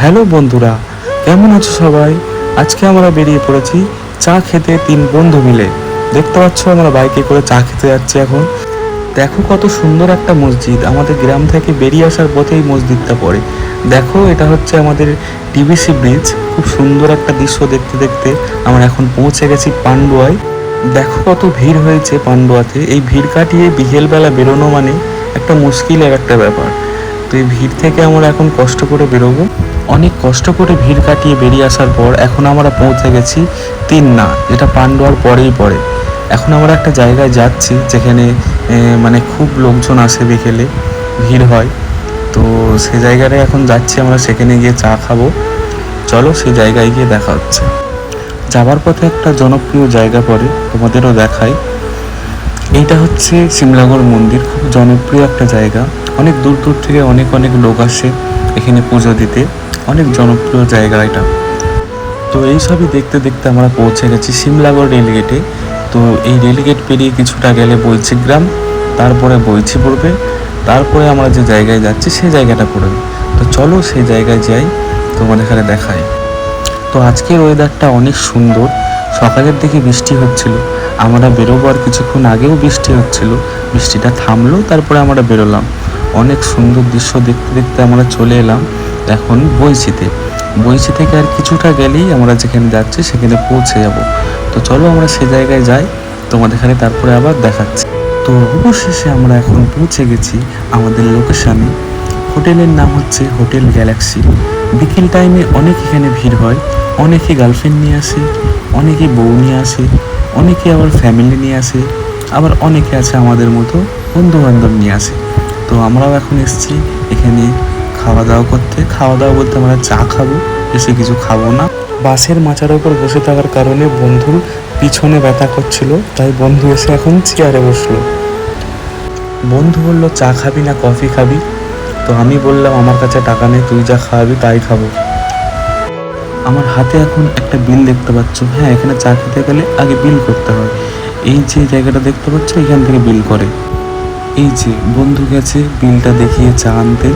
Hello বন্ধুরা, কেমন আছো সবাই? আজকে আমরা বেরিয়ে পড়েছি চা খেতে 3 বন্ধু মিলে। দেখতে পাচ্ছ আমরা বাইকে করে চা খেতে যাচ্ছি এখন। দেখো কত সুন্দর একটা মসজিদ, আমাদের গ্রাম থেকে বেরিয়ে আসার পথেই মসজিদটা পড়ে। দেখো এটা হচ্ছে আমাদের টিবিসি ব্রিজ। খুব সুন্দর একটা দৃশ্য দেখতে দেখতে আমরা এখন পৌঁছে গেছি পান্ডুয়ায়। দেখো কত ভিড় হয়েছে পান্ডুয়াতে। এই ভিড় কাটিয়ে বিকেলবেলা বেরোনো মানে একটা মুশকিলের একটা ব্যাপার। তো এই ভিড় থেকে আমরা এখন কষ্ট করে বেরোবো। অনেক কষ্ট করে ভিড় কাটিয়ে বেরিয়ে আসার পর এখন আমরা পৌঁছে গেছি তিন্না, যেটা পান্ডুয়ার পরেই পড়ে। এখন আমরা একটা জায়গায় যাচ্ছি যেখানে মানে খুব লোকজন আসে, বিকেলে ভিড় হয়। তো সেই জায়গাটায় এখন যাচ্ছি আমরা, সেখানে গিয়ে চা খাবো। চলো সেই জায়গায় গিয়ে দেখা হচ্ছে। যাবার পথে একটা জনপ্রিয় জায়গা পড়ে, তোমাদেরও দেখাই। এইটা হচ্ছে সিমলাগড় মন্দির, খুব জনপ্রিয় একটা জায়গা। অনেক দূর দূর থেকে অনেক অনেক লোক আসে এখানে পুজো দিতে। অনেক জনপ্রিয় জায়গা এটা। তো এই সবই দেখতে দেখতে আমরা পৌঁছে গেছি সিমলাগড় রেলগেটে। তো এই রেলগেট পেরিয়ে কিছুটা গেলে বৈচি গ্রাম, তারপরে বৈচি পড়বে, তারপরে আমরা যে জায়গায় যাচ্ছি সেই জায়গাটা পড়বে। তো চলো সেই জায়গায় যাই, তোমাদের এখানে দেখাই। তো আজকের ওয়েদারটা অনেক সুন্দর। সকালের দিকে বৃষ্টি হচ্ছিল, আমরা বেরোবার কিছুক্ষণ আগেও বৃষ্টি হচ্ছিল। বৃষ্টিটা থামলো, তারপরে আমরা বেরোলাম। অনেক সুন্দর দৃশ্য দেখতে দেখতে আমরা চলে এলাম এখন বৈচিতে। বৈচি থেকে আর কিছুটা গেলেই আমরা যেখানে যাচ্ছি সেখানে পৌঁছে যাব। তো চলো আমরা সে জায়গায় যাই, তোমাদের এখানে তারপরে আবার দেখাচ্ছি। তো অবশেষে আমরা এখন পৌঁছে গেছি আমাদের লোকেশানে। হোটেলের নাম হচ্ছে হোটেল গ্যালাক্সি। বিকেল টাইমে অনেক এখানে ভিড় হয়। অনেকে গার্লফ্রেন্ড নিয়ে আসে, অনেকে বউ নিয়ে আসে, অনেকে আবার ফ্যামিলি নিয়ে আসে, আবার অনেকে আছে আমাদের মতো বন্ধু বান্ধব নিয়ে আসে। তো আমরাও এখন এসেছি এখানে খাওয়া দাওয়া করতে। খাওয়া দাওয়া বলতে আমরা চা খাবো, বেশি কিছু খাবো না। বাসের মাচার ওপর বসে থাকার কারণে বন্ধুর পিছনে ব্যথা করছিল, তাই বন্ধু এসে এখন চেয়ারে বসলো। বন্ধু বললো চা খাবি না কফি খাবি? তো আমি বললাম আমার কাছে টাকা নেই, তুই যা খাওয়াবি তাই খাবো। আমার হাতে এখন একটা বিল দেখতে পাচ্ছ। হ্যাঁ, এখানে চা খেতে গেলে আগে বিল করতে হয়। এই যে জায়গাটা দেখতে পাচ্ছ, এখান থেকে বিল করে। এই যে বন্ধু গেছে বিলটা দেখিয়ে চা আনতে।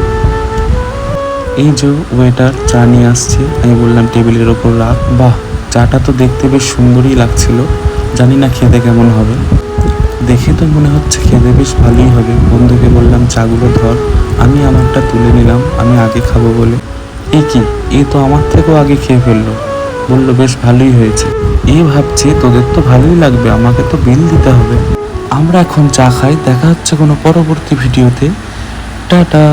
এই যে ওয়েটার চা নিয়ে আসছে, আমি বললাম টেবিলের ওপর রাখ। বাহ, চাটা তো দেখতে বেশ সুন্দরই লাগছিল, জানি না খেতে কেমন হবে। দেখে তো মনে হচ্ছে খেতে বেশ ভালোই হবে। বন্ধুকে বললাম চাগুলো ধর, আমি আমারটা তুলে নিলাম, আমি আগে খাবো বলে। এ কি, এ তো আমার থেকেও আগে খেয়ে ফেললো। বললো বেশ ভালোই হয়েছে। ভাবছি তোদের তো ভালোই লাগবে, আমাকে তো বিল দিতে হবে। আমরা এখন চা খাই, দেখা হচ্ছে কোনো পরবর্তী ভিডিওতে। টাটা।